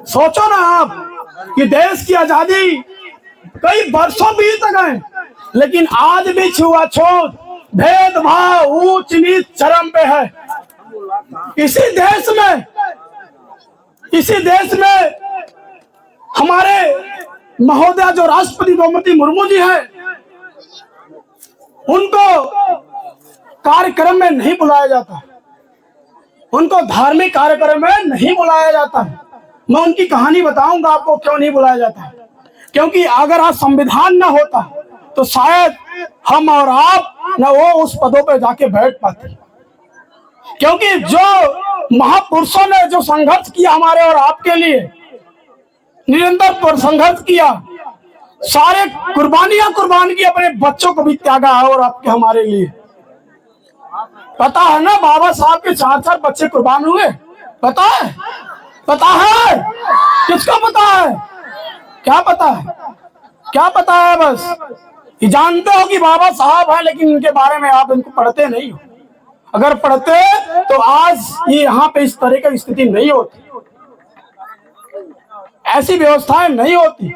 सोचो ना आप कि देश की आजादी कई वर्षों बीत गए, लेकिन आज भी छुआछूत, भेदभाव, ऊंच नीच चरम पे है। इसी देश में हमारे महोदया जो राष्ट्रपति द्रौपदी मुर्मू जी हैं, उनको कार्यक्रम में नहीं बुलाया जाता, उनको धार्मिक कार्यक्रम में नहीं बुलाया जाता। मैं उनकी कहानी बताऊंगा आपको क्यों नहीं बुलाया जाता। क्योंकि अगर आज संविधान न होता तो शायद हम और आप न वो उस पदों पे जाके बैठ पाते। क्योंकि जो महापुरुषों ने जो संघर्ष किया हमारे और आपके लिए, निरंतर संघर्ष किया, सारे कुर्बानियां कुर्बान की, अपने बच्चों को भी त्यागा है और आपके हमारे लिए। पता है ना बाबा साहब के 4 बच्चे कुर्बान हुए? पता है? पता है? किसको पता है? क्या पता है? क्या पता है? बस ये जानते हो कि बाबा साहब है, लेकिन इनके बारे में आप इनको पढ़ते नहीं हो। अगर पढ़ते तो आज ये यहाँ पे इस तरह की स्थिति नहीं होती, ऐसी व्यवस्थाएं नहीं होती।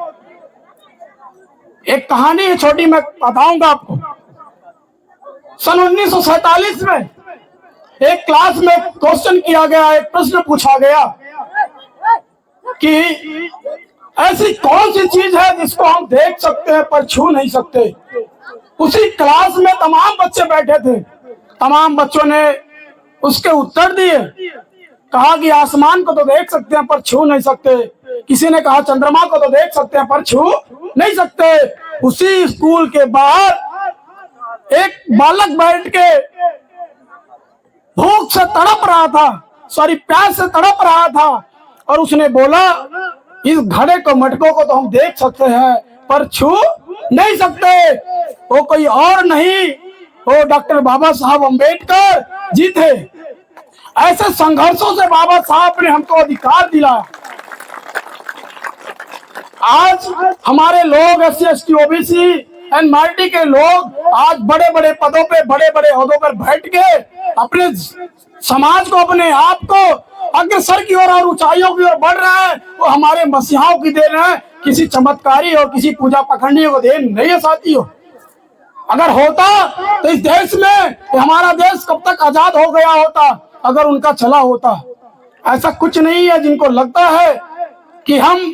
एक कहानी है छोटी, मैं बताऊंगा आपको। सन 1947 में एक क्लास में क्वेश्चन किया गया, एक प्रश्न पूछा गया कि ऐसी कौन सी चीज है जिसको हम देख सकते हैं पर छू नहीं सकते। उसी क्लास में तमाम बच्चे बैठे थे, तमाम बच्चों ने उसके उत्तर दिए। कहा कि आसमान को तो देख सकते हैं पर छू नहीं सकते। किसी ने कहा चंद्रमा को तो देख सकते हैं पर छू नहीं सकते। उसी स्कूल के बाहर एक बालक बैठ के भूख से तड़प रहा था, प्यास से तड़प रहा था, और उसने बोला इस घड़े को, मटकों को तो हम देख सकते हैं पर छू नहीं सकते। वो कोई और नहीं, वो डॉक्टर बाबा साहब अम्बेडकर जी थे। ऐसे संघर्षों से बाबा साहब ने हमको अधिकार दिलाया। आज हमारे लोग SC ST OBC and minority के लोग आज बड़े बड़े पदों पे, बड़े बड़े ओहदों पर बैठ के अपने समाज को, अपने आप को अग्रसर की ओर और ऊंचाइयों की ओर बढ़ रहा है। वो हमारे मसीहाओं की देन है, किसी चमत्कारी और किसी पूजा पखंडी को देन नहीं है साथियों। अगर होता तो इस देश में हमारा देश कब तक आजाद हो गया होता, अगर उनका चला होता। ऐसा कुछ नहीं है जिनको लगता है कि हम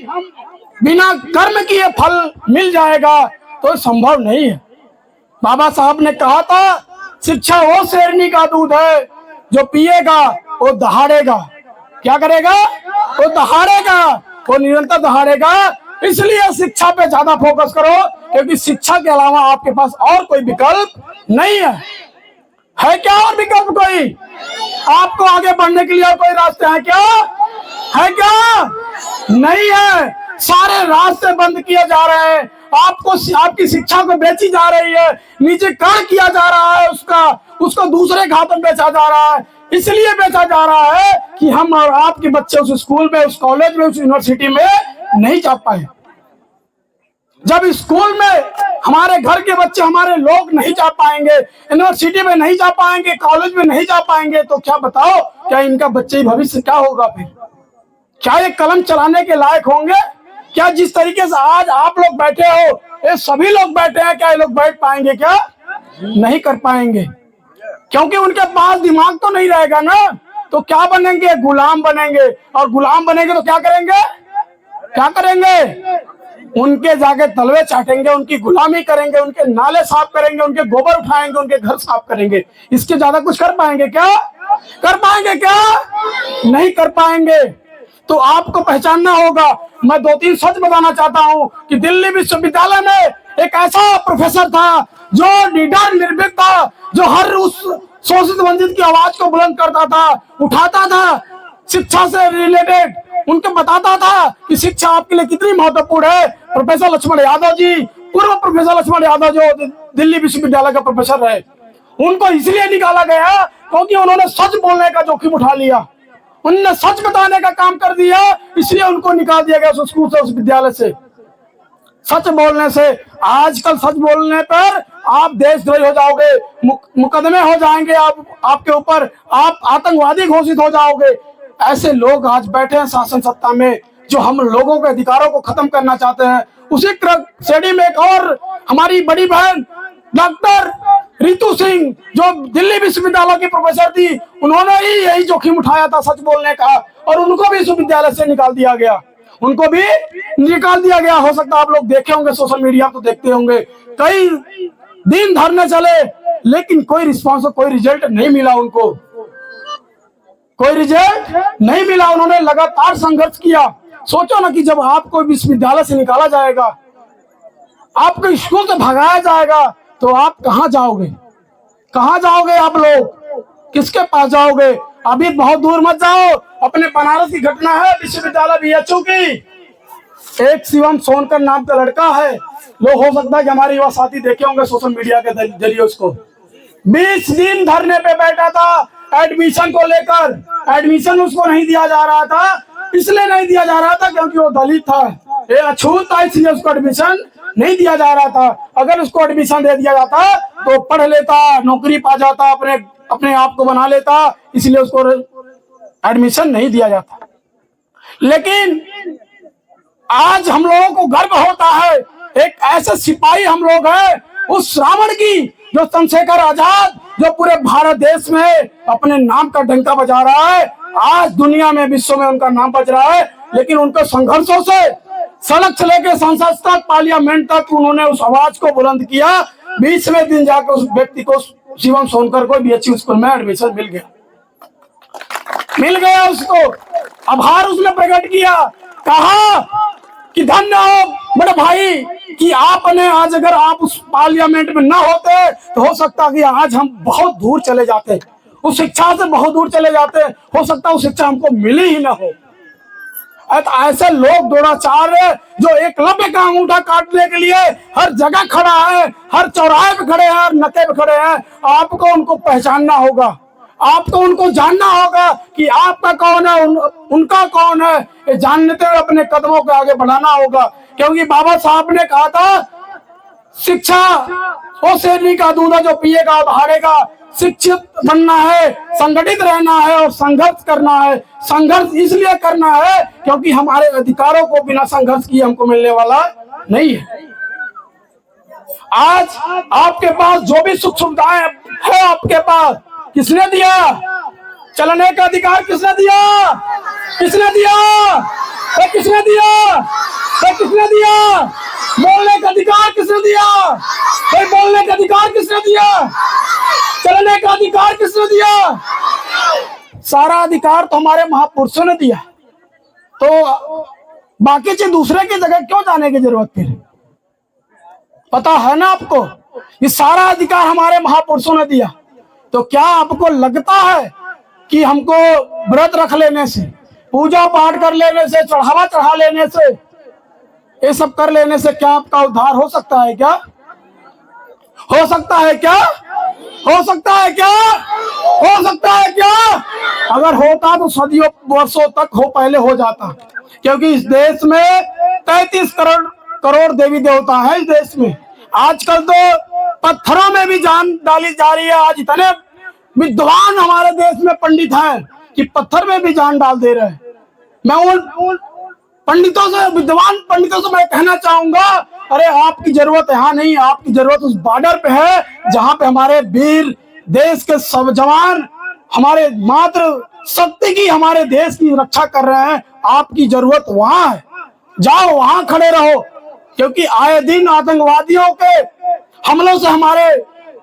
बिना कर्म किए फल मिल जाएगा, तो संभव नहीं है। बाबा साहब ने कहा था शिक्षा वो शेरनी का दूध है जो पिएगा वो दहाड़ेगा। क्या करेगा? वो दहाड़ेगा, वो निरंतर दहाड़ेगा। इसलिए शिक्षा पे ज्यादा फोकस करो, क्योंकि शिक्षा के अलावा आपके पास और कोई विकल्प नहीं है क्या? और विकल्प कोई आपको आगे बढ़ने के लिए और कोई रास्ते हैं क्या? है क्या? नहीं है। सारे रास्ते बंद किए जा रहे हैं। आपको, आपकी शिक्षा को बेची जा रही है, नीचे कण किया जा रहा है, उसको दूसरे घातों में बेचा जा रहा है। इसलिए बेचा जा रहा है कि हम और आपके बच्चे उस स्कूल में, उस कॉलेज में, उस यूनिवर्सिटी में नहीं जा पाए। जब स्कूल में हमारे घर के बच्चे, हमारे लोग नहीं जा पाएंगे, यूनिवर्सिटी में नहीं जा पाएंगे, कॉलेज में नहीं जा पाएंगे, तो क्या बताओ, क्या इनका बच्चे भविष्य क्या होगा? फिर क्या ये कलम चलाने के लायक होंगे? क्या जिस तरीके से आज आप लोग बैठे हो, ये सभी लोग बैठे हैं, क्या ये लोग बैठ पाएंगे? क्या नहीं कर पाएंगे, क्योंकि उनके पास दिमाग तो नहीं रहेगा ना। तो क्या बनेंगे? गुलाम बनेंगे। और गुलाम बनेंगे तो क्या करेंगे? क्या करेंगे? उनके जाके तलवे चाटेंगे, उनकी गुलामी करेंगे, उनके नाले साफ करेंगे, उनके गोबर उठाएंगे, उनके घर साफ करेंगे। इसके ज्यादा कुछ कर पाएंगे क्या? कर पाएंगे क्या? नहीं कर पाएंगे। तो आपको पहचानना होगा। मैं 2-3 सच बताना चाहता हूँ कि दिल्ली विश्वविद्यालय में एक ऐसा प्रोफेसर था जो निडर निर्भीक था, जो हर उस शोषित वंचित की आवाज को बुलंद करता था, उठाता था, शिक्षा से रिलेटेड उनको बताता था कि शिक्षा आपके लिए कितनी महत्वपूर्ण है। प्रोफेसर लक्ष्मण यादव जी, पूर्व प्रोफेसर लक्ष्मण यादव जो दिल्ली विश्वविद्यालय का प्रोफेसर रहे, उनको इसलिए निकाला गया क्योंकि उन्होंने सच बोलने का जोखिम उठा लिया, उन्होंने सच बताने का काम कर दिया, इसलिए उनको निकाल दिया गया उस स्कूल से, उस विद्यालय से। सच बोलने से, आजकल सच बोलने पर आप देशद्रोही हो जाओगे, मुकदमे हो जाएंगे आपके ऊपर, आप आतंकवादी घोषित हो जाओगे। ऐसे लोग आज बैठे हैं शासन सत्ता में, जो हम लोगों के अधिकारों को खत्म करना चाहते हैं। उसी श्रेणी में एक और हमारी बड़ी बहन डॉक्टर रितु सिंह, जो दिल्ली विश्वविद्यालय की प्रोफेसर थी, उन्होंने ही यही जोखिम उठाया था सच बोलने का, और उनको भी विश्वविद्यालय से निकाल दिया गया, उनको भी निकाल दिया गया। हो सकता है आप लोग देखे होंगे, सोशल मीडिया तो देखते होंगे, कई दिन धरने चले, लेकिन कोई रिस्पॉन्स, कोई रिजल्ट नहीं मिला, उनको कोई रिजल्ट नहीं मिला। उन्होंने लगातार संघर्ष किया। सोचो ना कि जब आपको विश्वविद्यालय से निकाला जाएगा, आपको स्कूल से भगाया जाएगा, तो आप कहाँ जाओगे? कहाँ जाओगे आप लोग? किसके पास जाओगे? अभी बहुत दूर मत जाओ। अपने बनारस की घटना है, विश्वविद्यालय बीएचयू की, एक शिवम सोनकर नाम का लड़का है, लोग हो सकता है कि हमारे युवा साथी देखे होंगे सोशल मीडिया के जरिए। उसको 20 दिन धरने पे बैठा था एडमिशन को लेकर। एडमिशन उसको नहीं दिया जा रहा था, इसलिए नहीं दिया जा रहा था क्योंकि वो दलित था, ये अछूत था, इसलिए उसको एडमिशन नहीं दिया जा रहा था। अगर उसको एडमिशन दे दिया जाता तो पढ़ लेता, नौकरी पा जाता, अपने आप को बना लेता, इसलिए उसको एडमिशन नहीं दिया जाता। लेकिन आज हम लोगों को गर्व होता है, एक ऐसे सिपाही हम लोग हैं उस रावण की, जो चंद्रशेखर आजाद, जो पूरे भारत देश में अपने नाम का डंका बजा रहा है, आज दुनिया में, विश्व में उनका नाम बज रहा है। लेकिन उनके संघर्षों से सड़क से लेकर संसद तक, पार्लियामेंट तक उन्होंने उस आवाज को बुलंद किया। 20वें दिन जाकर उस व्यक्ति को, शिवम सोनकर को बीएचयू स्कूल में एडमिशन मिल गया उसको। आभार उसने प्रकट किया, कहा कि धन्य हो बड़े भाई कि आपने आज, अगर आप उस पार्लियामेंट में ना होते तो हो सकता कि आज हम बहुत दूर चले जाते, उस शिक्षा से बहुत दूर चले जाते, हो सकता उस शिक्षा हमको मिली ही ना हो। ऐसे लोग दुराचार है जो एकलव्य का अंगूठा काटने के लिए हर जगह खड़ा है, हर चौराहे पे खड़े हैं, हर नके पे खड़े हैं। आपको उनको पहचानना होगा, आपको उनको जानना होगा कि आपका कौन है, उनका कौन है। ये जानते हुए अपने कदमों को आगे बढ़ाना होगा, क्योंकि बाबा साहब ने कहा था, शिक्षा वो शेरनी का दूध है जो पिएगा और हारेगा। शिक्षित बनना है, संगठित रहना है और संघर्ष करना है। संघर्ष इसलिए करना है क्योंकि हमारे अधिकारों को बिना संघर्ष किए हमको मिलने वाला नहीं है। आज आपके पास जो भी सुख सुविधाएं है, आपके पास किसने दिया? चलने का अधिकार किसने दिया? किसने दिया? किसने दिया? किसने दिया? बोलने का अधिकार किसने दिया? बोलने का अधिकार किसने दिया? चलने का अधिकार किसने दिया? सारा अधिकार तो हमारे महापुरुषों ने दिया, तो बाकी चीज दूसरे की जगह क्यों जाने की जरूरत? फिर पता है ना आपको, ये सारा अधिकार हमारे महापुरुषों ने दिया। तो क्या आपको लगता है कि हमको व्रत रख लेने से, पूजा पाठ कर लेने से, चढ़ावा चढ़ा लेने से, ये सब कर लेने से क्या आपका उद्धार हो सकता है? क्या हो सकता है? क्या हो सकता है? क्या हो सकता है? क्या अगर होता तो सदियों वर्षों तक पहले हो जाता, क्योंकि इस देश में 33 करोड़ देवी देवता है। इस देश में आजकल तो पत्थरों में भी जान डाली जा रही है। आज इतने विद्वान हमारे देश में पंडित हैं कि पत्थर में भी जान डाल दे रहे हैं। मैं उन पंडितों से, विद्वान पंडितों से मैं कहना चाहूंगा, अरे आपकी जरूरत यहाँ नहीं, आपकी जरूरत उस बॉर्डर पे है जहां पे हमारे वीर देश के सब जवान, हमारे मातृ शक्ति की, हमारे देश की रक्षा कर रहे हैं। आपकी जरूरत वहां है, जाओ वहां खड़े रहो, क्योंकि आए दिन आतंकवादियों के हमलों से हमारे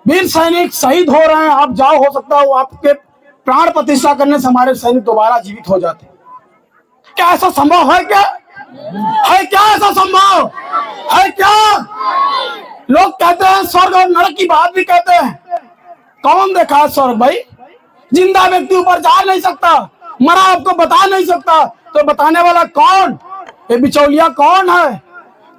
वीर सैनिक शहीद हो रहे हैं। आप जाओ, हो सकता है वो आपके प्राण प्रतिष्ठा करने से हमारे सैनिक दोबारा जीवित हो जाते। क्या ऐसा संभव है? क्या है? क्या ऐसा संभव है? क्या लोग कहते हैं स्वर्ग और नरक की बात भी कहते हैं। कौन देखा है स्वर्ग भाई? जिंदा व्यक्ति ऊपर जा नहीं सकता, मरा आपको बता नहीं सकता, तो बताने वाला कौन? ये बिचौलिया कौन है?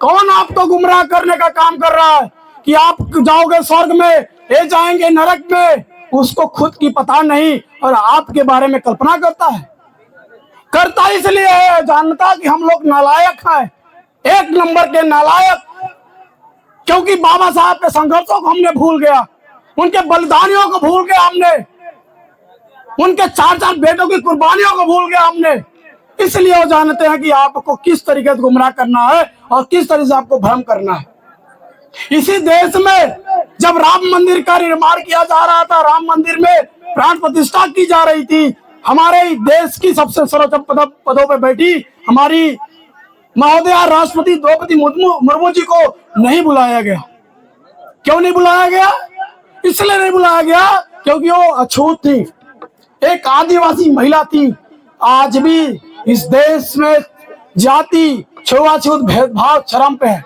कौन आपको गुमराह करने का काम कर रहा है कि आप जाओगे स्वर्ग में, ये जाएंगे नरक में? उसको खुद की पता नहीं और आपके बारे में कल्पना करता है। करता इसलिए है, जानता कि हम लोग नालायक हैं, एक नंबर के नालायक, क्योंकि बाबा साहब के संघर्षों को हमने भूल गया, उनके बलिदानियों को भूल गया हमने, उनके 4 बेटों की कुर्बानियों को भूल गया हमने। इसलिए वो जानते हैं कि आपको किस तरीके से गुमराह करना है और किस तरह से आपको भ्रम करना है। इसी देश में जब राम मंदिर का निर्माण किया जा रहा था, राम मंदिर में प्राण प्रतिष्ठा की जा रही थी, हमारे देश की सबसे सर्वोच्च पदों पर बैठी हमारी महोदया राष्ट्रपति द्रौपदी मुर्मू जी को नहीं बुलाया गया। क्यों नहीं बुलाया गया? इसलिए नहीं बुलाया गया क्योंकि वो अछूत थी, एक आदिवासी महिला थी। आज भी इस देश में जाति, छुआछूत, भेदभाव चरम पे है।